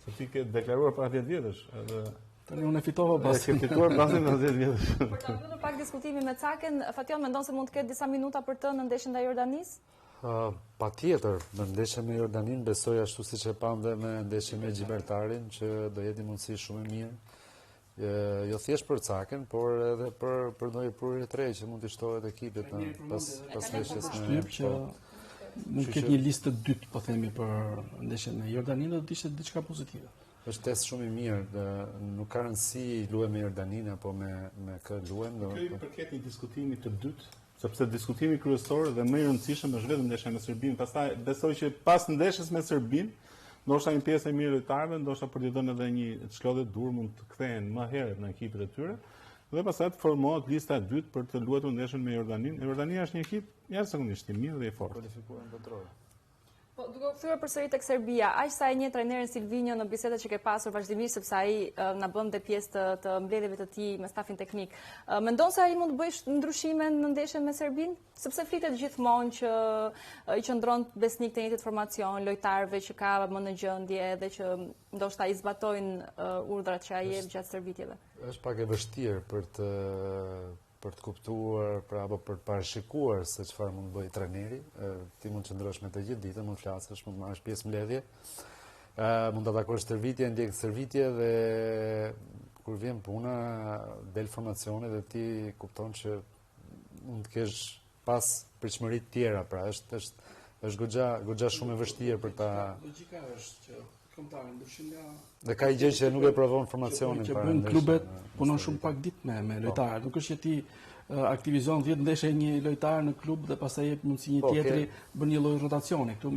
Se ti ke deklaruar para 10 vjetësh, edhe tani unë e fitova pas. Ke fituar pas 10 vjetësh. Për ta mbyllur pak diskutimin me Caken, Fation mendon se mund të ketë disa minuta për të në ndeshjen ndaj Jordanisë? Patjetër, në ndeshjen me Jordanin besoj ashtu siç e pam dhe me ndeshjen me Gibraltarin që do jetë një mundësi shumë e mirë. Jo thjesht për Caken, por edhe për ndonjë prurje të re që mund të shtohet ekipit pas ndeshjes me që mund të ketë një listë të dytë, po themi, për ndeshjen me Jordanin, do të ishte diçka pozitive. Është test shumë I mirë, nuk ka rëndësi luajmë me Jordanin apo me kë luajmë. Kjo I përket një diskutimi të dytë, sepse diskutimi kryesor dhe më I rëndësishëm është vetëm ndeshja me Serbinë. Pastaj besoj që pas ndeshjes me Serbinë, ndoshta një pjesë e mirë lojtarëve, ndoshta për të dhënë edhe një çlodhe dur mund të kthehen më herët në ekipet e tyre. Dhe pastaj të formohet lista e dytë për të luajtur ndeshjen me Jordanin. Jordania është një ekip jashtëzakonisht I mirë dhe I fortë. Kualifikuar në botror. Po, duke u kthyer përsëri tek Serbia, aq sa e njeh trajnerin Silvinho në bisedat që ke pasur vazhdimisht, sepse ai na bën dhe pjesë të mbledhjeve të tij me stafin teknik. Mendon se ai mund të bëjë ndryshime në ndeshjen me Serbinë, sepse flitet gjithmonë që I qëndron besnik të njëjtit formacion, lojtarëve që ka më në gjendje dhe që ndoshta I zbatojnë urdhrat që ai jep gjatë shërbitjeve. Është pak e vështirë për të kuptuar, pra apo për të parashikuar se çfarë mund bëj trajneri. Ti mund të qëndrosh me të gjithë ditën, mund të flasësh, mund të marrësh pjesë mbledhje. Mund të takosh stërvitje, ndjek stërvitje dhe kur vjen puna, del formacioni dhe ti kupton që mund të kesh pas pritshmëri të tjera, pra është goxha shumë e vështirë për ta. Logjika është që kombëtarë ndryshin nga Dhe ka I gjë që nuk e provon formacionin që para bën ndeshjes. klubet punon shumë pak ditë me lojtarë. Nuk është që ti aktivizon 10 ndeshje një lojtar në klub dhe pastaj jep mundësi një tjetri bën një lloj rotacioni. Këtu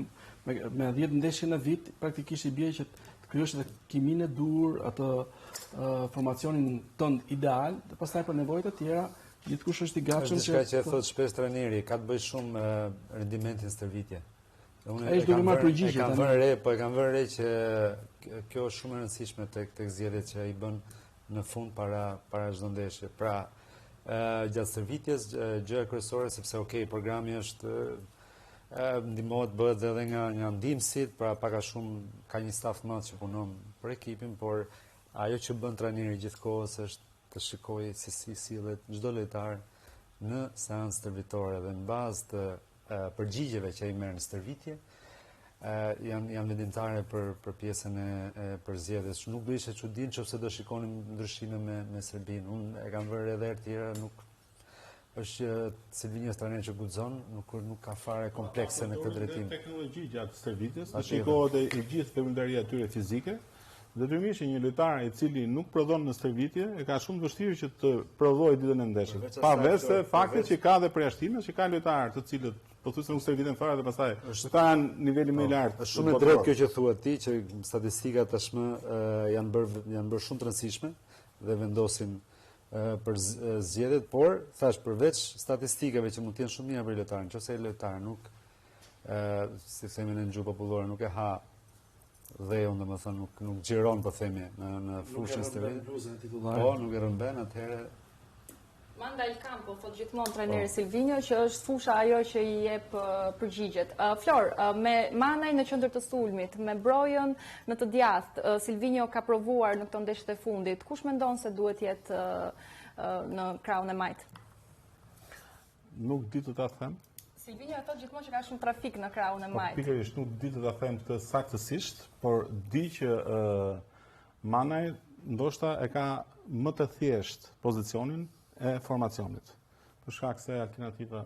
me 10 ndeshje në vit praktikisht I bie që të krijosh edhe kimin e dur, atë formacionin tënd ideal, dhe pastaj për nevojat e tjera gjithkush është I gatshëm që e thot shpesh trajneri, ka të bëjë shumë rendimentin stërvitje. Ai duhet marrë përgjigje. E kam vënë re që kjo është shumë e rëndësishme tek zgjedhjet që ai bën në fund para çdo ndeshje. Pra, gjatë stërvitjes gjëja kryesore sepse programi është ndihmohet bëhet edhe nga ndihmësit, pra pak a shumë ka një staf të madh që punon për ekipin, por ajo që bën trajneri gjithkohës është të shikojë se si sillet çdo lojtar në seancë stërvitore dhe në bazë të përgjigjeve që ai merr në stërvitje, janë vendimtare për pjesën e përzgjedhjes. Nuk do ishte çudi nëse do shikonim ndryshime me Serbinë. Unë e kam vënë edhe herë tjera, nuk është Silvinho trajner që guxon, nuk ka fare komplekse në këtë drejtim. Teknologji gjatë stërvitjes, të shikohet I gjithë veprimtaria e tyre fizike detyrimisht një lojtar i cili nuk prodhon në stërvitje e ka shumë vështirë që të prodhojë ditën e ndeshjes. Pavarësisht se faktit që ka dhe përjashtime, që ka lojtarë të cilët pothuajse nuk stërviten fare dhe pastaj shtahen niveli më i lartë. Është shumë e drejtë kjo që thuat ti, që statistikat tashmë janë bërë shumë të rëndësishme dhe vendosin për zgjedhjet, por thash përveç statistikave që mund të jenë shumë mira për lojtarin, nëse lojtari nuk si themi në gjuhë popullore nuk e ha dheun, domethënë nuk xhiron po themi në fushën stërvitje. Po, nuk e rëmben atëherë. Manda il campo, thot gjithmonë trajneri Silvinho, që është fusha ajo që i jep përgjigjet. Flor, me Manaj në qendër të sulmit, me Brojën në të djathtë, Silvinho ka provuar në këto ndeshjet e fundit. Kush mendon se duhet jetë në krahun e majt? Nuk di të ta them. Silvinho e thot gjithmonë që ka shumë trafik në krahun e majt. Pikërisht nuk di të ta them këtë saktësisht, por di që Manaj ndoshta e ka më të thjesht pozicionin e formacionit. Për shkak se alternativa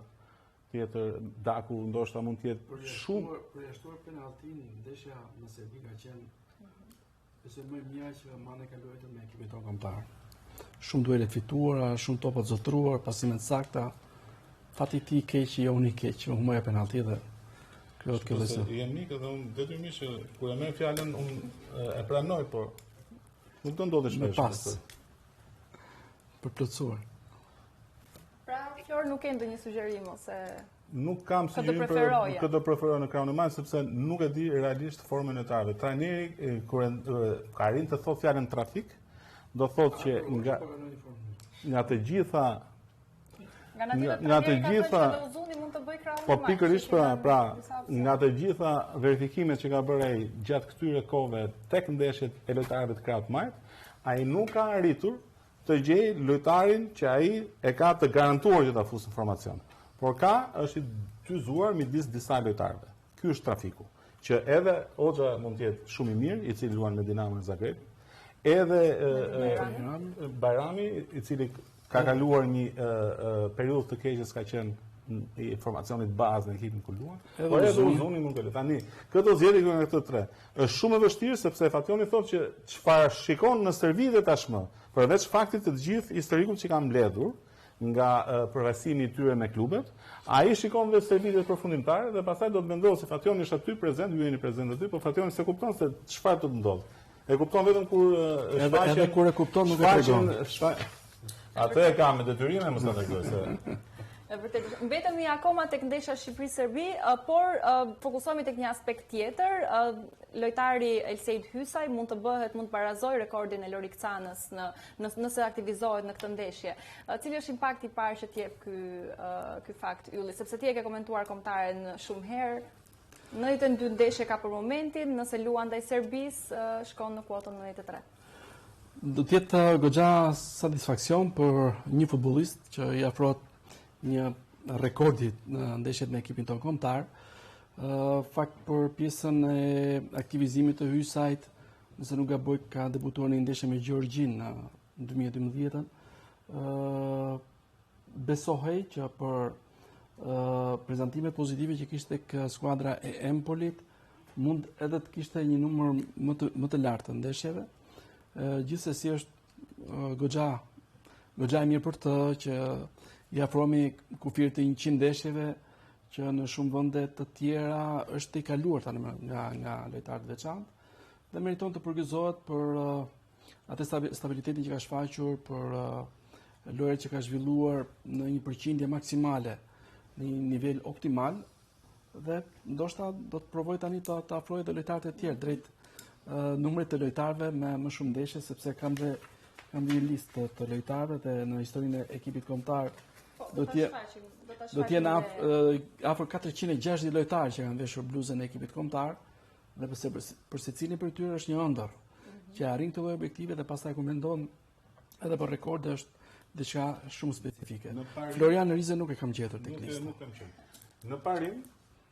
tjetër, Daku ndoshta mund të jetë shumë përjashtuar penalltin, ndeshja në Serbi ka qenë besoj më mirë që Mane ka luajtur me ekipin tonë kombëtar. Shumë duele fituara, shumë topa të zotruar, pasime të sakta. Fati ti keq, jo unë i keq, më humoja penallti dhe krijohet kjo lësë. Jam mik edhe unë detyrimisht që kur e merr fjalën unë e pranoj, por nuk do ndodhesh me pas për plotësuar. Pra, Flor nuk e ndonjë sugjerim ose nuk kam sugjerim për këtë do preferoj në krahun e majt sepse nuk e di realisht formën e lojtarëve. Trajneri kur ka rinë të thotë fjalën trafik, do thotë që nga të gjitha po pikërisht pra nga të gjitha verifikimet që ka bërë ai gjatë këtyre kohëve tek ndeshjet e lojtarëve të krahut majt, ai nuk ka arritur të gjej lojtarin që ai e ka të garantuar që ta fusë në formacion. Por është i dyzuar midis disa lojtarëve. Ky është trafiku, që edhe Hoxha mund të jetë shumë i mirë, i cili luan me Dinamo në Zagreb, edhe Bajrami, i cili ka kaluar një periudhë të keqe s'ka qenë i formacionit bazë në ekipin ku luan, por edhe Uzuni mund të. Tani, këto zgjedhje nga këto tre është shumë e vështirë sepse Fationi thotë që çfarë shikon në stërvitje tashmë, përveç faktit të gjithë historikut që kanë mbledhur nga përvajsimi i tyre me klubet, ai shikon vetë stërvitjet përfundimtare dhe pastaj do të mendojë se Fationi është aty prezent, ju jeni prezent aty, por Fationi se kupton se çfarë do të ndodhë. E kupton vetëm kur edhe kur e kupton nuk e tregon. Atë e ka me detyrime mos ta tregoj se vërtet, mbetemi akoma tek ndeshja Shqipëri-Serbi, por fokusohemi tek një aspekt tjetër. Lojtari Elseid Hysaj mund të barazojë rekordin e Lorik Canës nëse aktivizohet në këtë ndeshje. Cili është impakti i parë që t'jep ky fakt Ylli, sepse ti e ke komentuar kombëtaren shumë herë. 92 ndeshje ka për momentin, nëse luan ndaj Serbisë, shkon në kuotën 93. Do të jetë goxha satisfaksion për një futbollist që i afrohet një rekordit në ndeshjet me ekipin tonë kombëtar. Fakt për pjesën e aktivizimit të Hysajt, nëse nuk gaboj, ka debutuar në ndeshje me Gjeorgjin në 2012. Besohej që për prezantimet pozitive që kishte tek skuadra e Empolit, mund edhe të kishte një numër më të lartë të ndeshjeve. Gjithsesi është goxha e mirë për të që i afrohemi kufirit të 100 ndeshjeve që në shumë vende të tjera është i kaluar tani nga lojtarët veçantë dhe meriton të përgëzohet për atë stabilitetin që ka shfaqur, për lojët që ka zhvilluar në një përqindje maksimale, në një nivel optimal dhe ndoshta do të provoj tani të afrojë dhe lojtarët e tjerë drejt numrit të lojtarëve me më shumë ndeshje, sepse kam një listë të lojtarëve dhe në historinë e ekipit kombëtar do të jenë afër 460 lojtarë që kanë veshur bluzën e ekipit kombëtar dhe për secilin për tyre është një ëndër që arrin këtë lloj objektive dhe pastaj kur mendon edhe për rekorde është diçka shumë specifike. Florian Rize nuk e kam gjetur tek lista. Në parim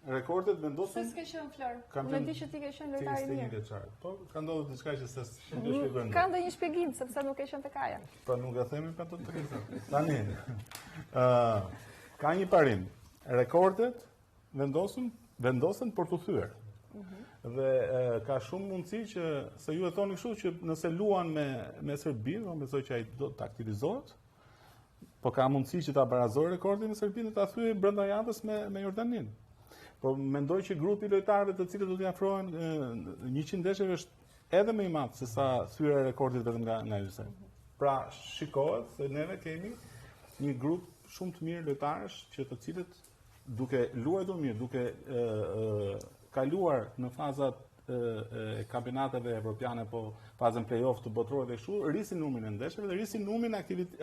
rekordet vendosen. S'ke qenë Flor. Unë di që ti ke qenë lojtar i mirë. Po ka ndodhur diçka që s'e shpjegoj. Ka ndonjë shpjegim sepse nuk e qenë tek Aja. Po nuk e themi pa të drejtë. Tani ka një parim. Rekordet vendosen për të thyer. Dhe ka shumë mundësi që, se ju e thoni kështu, që nëse luan me Serbinë, do besoj që ai do të aktivizohet, po ka mundësi që ta barazojë rekordin me Serbinë dhe ta thyejë brenda javës me Jordaninë. Po mendoj që grupi lojtarëve të cilët do t'i afrohen 100 ndeshjeve është edhe më i madh se sa thyera e rekordit vetëm nga Hysaj. Pra shikohet se neve kemi një grup shumë të mirë lojtarësh që të cilët duke luajtur mirë, duke kaluar në fazat e kampionateve evropiane, po fazën play-off të botrorit dhe kështu, rrisin numrin e ndeshjeve dhe rrisin numrin e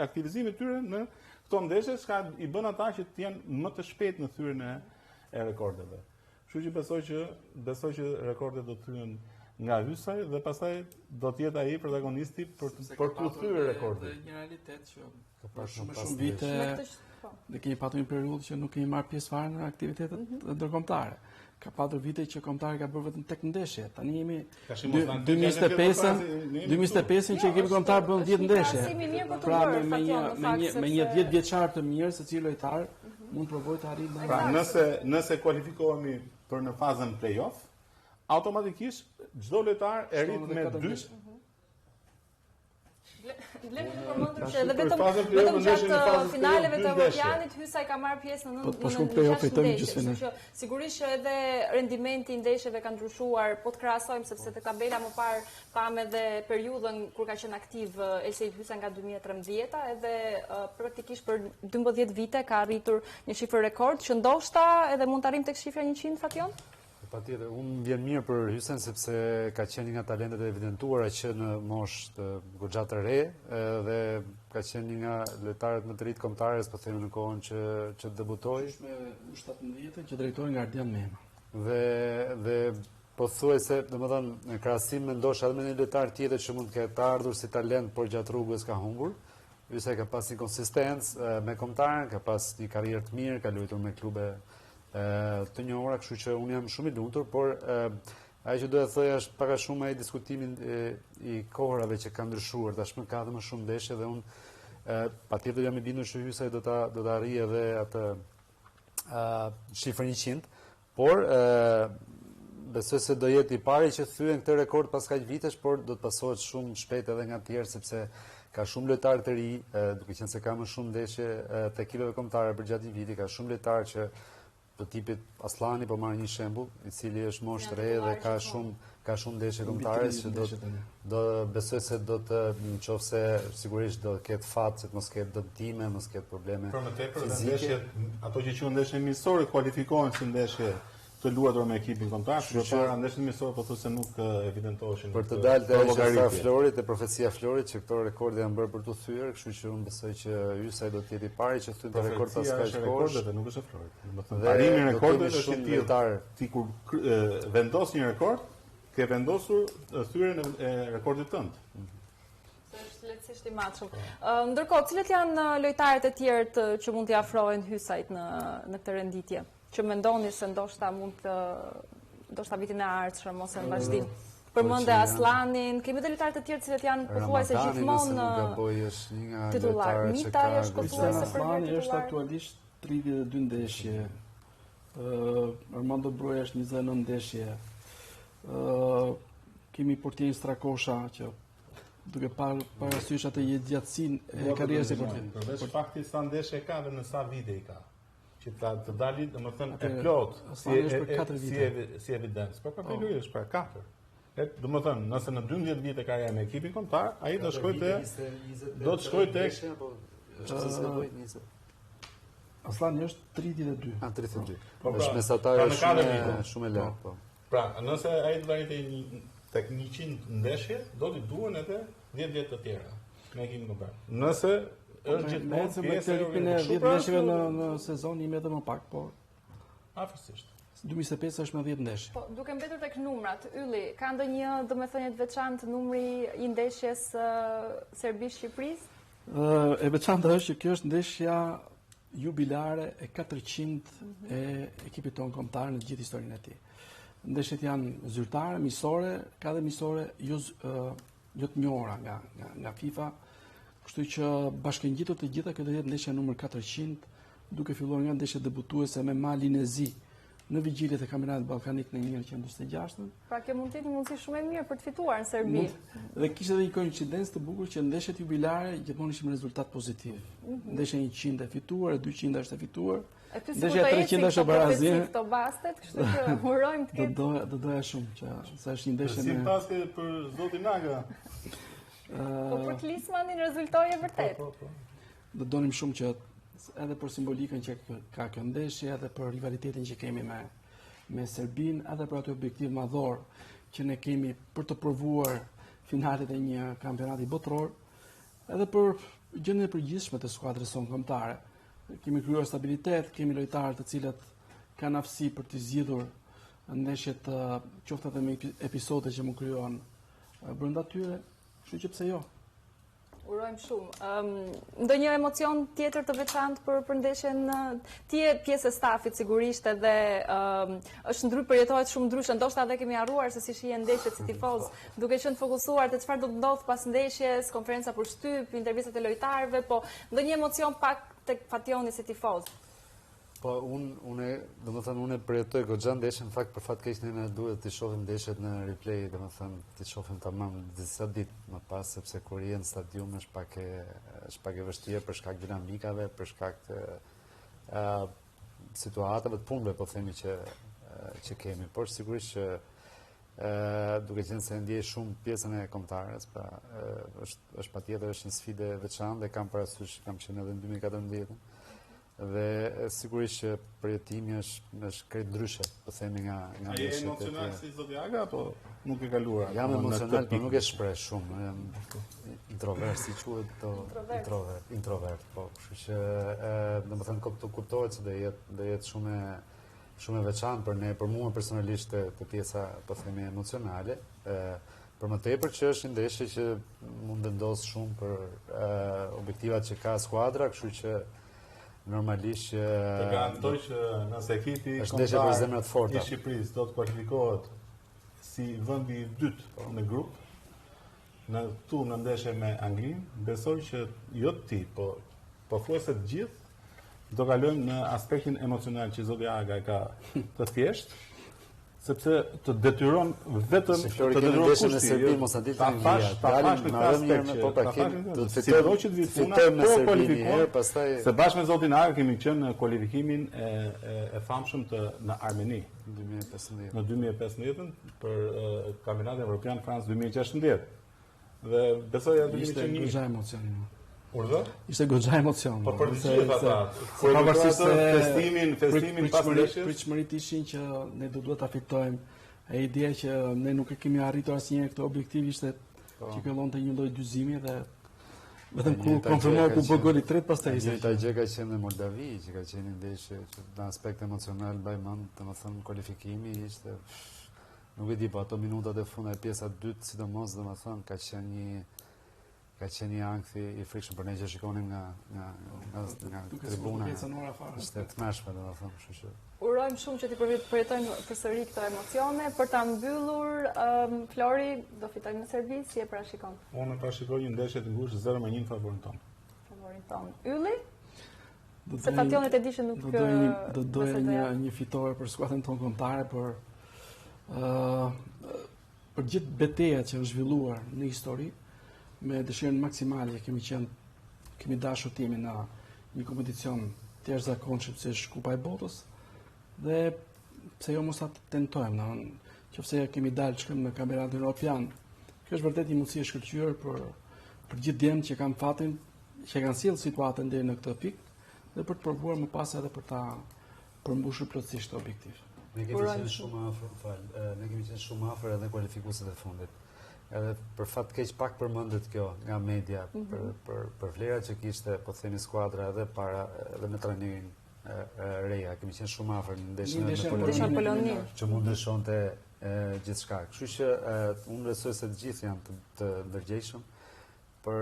aktivizimit tyre në këto ndeshje, çka i bën ata që të jenë më të shpejt në thyrjen e rekordeve. Kështu që besoj që rekordet do të thyen nga Hysaj dhe pastaj do të jetë ai protagonisti për të thyer rekordin. Një realitet që Për shumë vite dhe kemi patur një periudhë që nuk kemi marrë pjesë fare në aktivitetet ndërkombëtare. Ka patur vite që kombëtari ka bërë vetëm tek ndeshje. Tani jemi 2025-ën që kemi kombëtar bën 10 ndeshje. Pra me një 10 vjeçar të mirë, secili lojtar mund të provojë të arrijë. Pra nëse kualifikohemi për në fazën play-off, automatikisht çdo lojtar e rrit me 2. Vlen të përmendur që edhe vetëm gjatë finaleve të Evropianit Hysaj ka marrë pjesë në 6 ndeshje. Sigurisht që edhe rendimenti i ndeshjeve ka ndryshuar, po të krahasojmë sepse te tabela më parë pam edhe periudhën kur ka qenë aktiv Elsej Hysaj nga 2013 edhe praktikisht për 12 vite ka arritur një shifër rekord që ndoshta edhe mund të arrijmë tek shifra 100, Fation? Patjetër, unë vjen mirë për Hysen sepse ka qenë nga talentet e evidentuara që në moshë të goxha të re dhe ka qenë një nga lojtarët më të rinj kombëtarës, po themi në kohën që debutoi me 17 që drejtori nga Ardian Mehma. Dhe pothuajse, domethënë, në krahasim me ndoshta edhe me një lojtar tjetër që mund të ketë ardhur si talent, por gjatë rrugës ka humbur. Hysen ka pas një konsistencë me kombëtarën, ka pas një karrierë të mirë, ka luajtur me klube të njohura, kështu që unë jam shumë i lumtur, por ajo që do të thoja është pak a shumë ai diskutimin i kohërave që ka ndryshuar, tashmë ka edhe më shumë ndeshje dhe unë patjetër jam i bindur që Hysaj do ta arrijë edhe atë shifrën 100, por besoj se do jetë i pari që thyen këtë rekord pas kaq vitesh, por do të pasohet shumë shpejt edhe nga të tjerë sepse ka shumë lojtarë të ri, duke qenë se ka më shumë ndeshje të ekipeve kombëtare për gjatë një viti, ka shumë lojtarë që të tipit Aslani, po marrë një shembull, i cili është moshë të re dhe ka shumë ndeshje kombëtare që do besoj se do të nëse sigurisht do ketë fat se mos ketë dëmtime, mos ketë probleme. Për më tepër ndeshjet, ato që quhen ndeshje miqësore kualifikohen si ndeshje të luajtur me ekipin kombëtar, por para ndeshjet miqësore pothuajse nuk evidentoheshin. Për të dalë te ajo Florit, te profecia Florit që këto rekorde janë bërë për të thyer, kështu që unë besoj që Hysaj do të jetë i pari që thyen rekord pas kaq kohë dhe nuk është e Florit. Domethënë arimi i rekordit është i tillë. Ti kur vendos një rekord, ke vendosur thyrjen e rekordit tënd. Është lehtësisht i matshëm. Ndërkohë, cilët janë lojtarët e tjerë që mund t'i afrohen Hysajt në këtë renditje? Që mendoni se ndoshta mund të ndoshta vitin e ardhshëm ose në vazhdim. Përmendë Aslanin, kemi edhe lojtarë të tjerë që janë pothuajse gjithmonë titullar. Mita është pothuajse Aslani është aktualisht 32 ndeshje. Armando Broja është 29 ndeshje. Kemi portierin Strakosha që duke parasysh atë gjatësinë e karrierës së portierit. Përveç faktit sa ndeshje ka dhe në sa vite i ka. Që të dalit, domethënë e plot, si evidencë. Por kapitulli është për 4. Domethënë, nëse në 12 vite karriere me ekipin kombëtar, ai do të shkojë tek Aslani është 32. 32. Është mesatare shumë e lartë, po. Pra, nëse ai do të arrijë tek 100 ndeshje, do t'i duhen edhe 10 vjet të tjera me ekipin kombëtar. Nëse është gjithmonë pjesë e ripin e 10 ndeshjeve në sezon jemi edhe më pak, po afërsisht. 2025 është me 10 ndeshje. Po, duke mbetur tek numrat, Ylli, ka ndonjë domethënie të veçantë numri i ndeshjes Serbi-Shqipërisë? E veçantë është që kjo është ndeshja jubilare e 400 e ekipit tonë kombëtar në gjithë historinë e tij. Ndeshjet janë zyrtare, miqësore, ka dhe miqësore jo të njohura nga FIFA. Kështu që bashkëngjitur të gjitha kjo do jetë ndeshja numër 400, duke filluar nga ndeshja debutuese me Malin e Zi në vigjiljet e kampionatit ballkanik në 1946. Pra kjo mund të jetë një mundësi shumë e mirë për të fituar në Serbi. Dhe kishte edhe një koincidencë të bukur që ndeshjet jubilare gjithmonë ishin me rezultat pozitiv. Ndeshja 100 e fituar, 200 është e fituar. E ty Ndeshja 300 është e barazim. këto bastet, kështu që urojmë të ketë. Do doja shumë që sa është një ndeshje Si me paske për zotin Naga. Po për Klismanin rezultoi e vërtet. do donim shumë që edhe për simbolikën që ka kjo ndeshje, edhe për rivalitetin që kemi me Serbin, edhe për atë objektiv madhor që ne kemi për të provuar finalet e një kampionati botror, edhe për gjendjen e përgjithshme të skuadrës sonë kombëtare. Kemi krijuar stabilitet, kemi lojtarë të cilët kanë aftësi për të zgjidhur ndeshjet qoftë edhe me episode që mund krijohen brenda tyre, kështu që pse jo. Urojmë shumë. Ndonjë emocion tjetër të veçantë për ndeshjen? Ti je pjesë e stafit sigurisht edhe është përjetohet shumë ndryshe, ndoshta edhe kemi harruar se si shihen ndeshjet si tifoz, duke qenë fokusuar te çfarë do të ndodh pas ndeshjes, konferenca për shtyp, intervistat e lojtarëve, po ndonjë emocion pak tek fationi si tifoz? Po unë përjetoj goxha ndeshjen, në fakt për fat keq ne duhet të shohim ndeshjet në replay, të shohim tamam disa ditë më pas, sepse kur je në stadium është pak e vështirë për shkak dinamikave, për shkak të situatave të punëve, po themi që kemi, por sigurisht që duke qenë se ndjej shumë pjesën e kombëtarës, pra është patjetër është një sfidë e veçantë dhe kam parasysh kam qenë edhe në 2014. Dhe sigurisht që përjetimi është krejt ndryshe, po themi nga ndeshjet. Je emocional si zoti Aga apo nuk e kaluar? Jam emocional, por nuk e shpreh shumë. Jam introvert, si quhet introvert, po. Kështu që domethënë kuptohet se do jetë shumë e veçantë për ne, për mua personalisht të pjesa, po themi, emocionale. Për më tepër që është një ndeshje që mund të vendosë shumë për objektivat që ka skuadra, kështu që normalisht që të garantoj që nëse ekipi kombëtar i Shqipërisë do të kualifikohet si vendi i dytë në grup, në ndeshje me Anglinë, besoj që jo ti, po pothuajse të gjithë do kalojmë në aspektin emocional që zoti Aga ka të thjeshtë, sepse të detyron vetëm të detyron kushti, mos a ditë ta fash në këtë aspekt, po do të fitojmë që të fitojmë me Serbinë herë, pastaj se bashkë me zotin Aga kemi qenë në kualifikimin e famshëm në Armeni 2015. Në 2015 për kampionatin evropian Francë 2016. Dhe besoj aty kemi qenë goxha emocion. Urdhë? Ishte goxha emocion. Po për të gjithë ata. Pavarësisht festimin pas ndeshjes, pritshmëritë ishin që ne do duhet ta fitojmë. E ideja që ne nuk e kemi arritur asnjëherë këtë objektiv ishte që fillonte një lloj dyzimi dhe vetëm kur konfirmoi ku bë goli i tretë pastaj ishte. Njëjta gjë ka qenë në Moldavi, që ka qenë ndeshje që në aspekt emocional mbaj mend, domethënë kualifikimi ishte nuk e di, po ato minutat e fundit e pjesa e dytë sidomos domethënë ka qenë një ankthi i frikshëm për ne që shikonim nga tribuna. Ishte tmeshme, domethënë, kështu që. Urojmë shumë që ti përjetojmë përsëri këto emocione. Për ta mbyllur, Flori, do fitojmë në Serbi, si e parashikon? Unë parashikoj një ndeshje të ngushtë 0-1 favorin ton. Favorin ton. Ylli? Se fationet e dishin nuk do doja një fitore për skuadrën tonë kombëtare, për gjithë betejat që është zhvilluar në histori, me dëshirën maksimale kemi dashur timi në një kompeticion të jashtëzakonshëm si është Kupa e Botës dhe pse jo mos ta tentojmë, qofse kemi dalë shkëm në kampionatin evropian. Kjo është vërtet një mundësi e shkëlqyer për gjithë djemtë që kanë fatin, që kanë sjellë situatën deri në këtë pikë dhe për të provuar më pas edhe për ta përmbushur plotësisht këtë objektiv. Ne kemi qenë shumë afër edhe kualifikuesit e fundit. Edhe për fat keq pak përmendet kjo nga media për vlerat që kishte, po themi, skuadra edhe me trajnerin Reja, kemi qenë shumë afër në ndeshjen me Poloni, që mund ndryshonte gjithçka. Kështu që unë besoj se të gjithë janë të ndërgjegjshëm për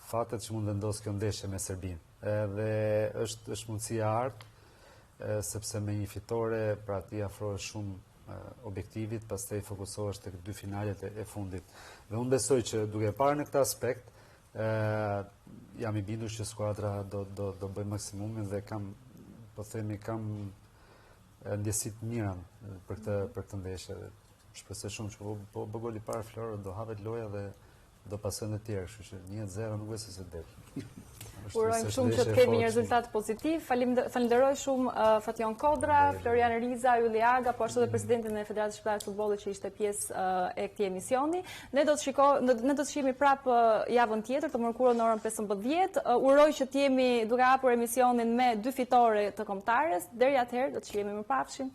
fatet që mund vendos kjo ndeshje me Serbinë. Edhe është mundësi e artë, sepse me një fitore pra ti afrohesh shumë objektivit, pastaj fokusohesh tek dy finalet e fundit. Dhe unë besoj që duke parë në këtë aspekt, jam i bindur që skuadra do bëj maksimumin dhe kam ndjesit mira për këtë ndeshje. Shpresoj shumë që po bë gol i parë Florë, do hapet loja dhe do pasojnë të tjerë, kështu që 1-0 nuk është se del. Urojmë shumë që të kemi një rezultat pozitiv. Falenderoj shumë Fation Kodra, Florian Riza, Yuli Aga, po ashtu dhe presidentin e Federatës Shqiptare të Futbollit që ishte pjesë e këtij emisioni. Ne do të shihemi prapë javën tjetër, të mërkurën në orën 15. Uroj që të jemi duke hapur emisionin me 2 fitore të kombëtares. Deri atëherë do të shihemi mirëpafshim.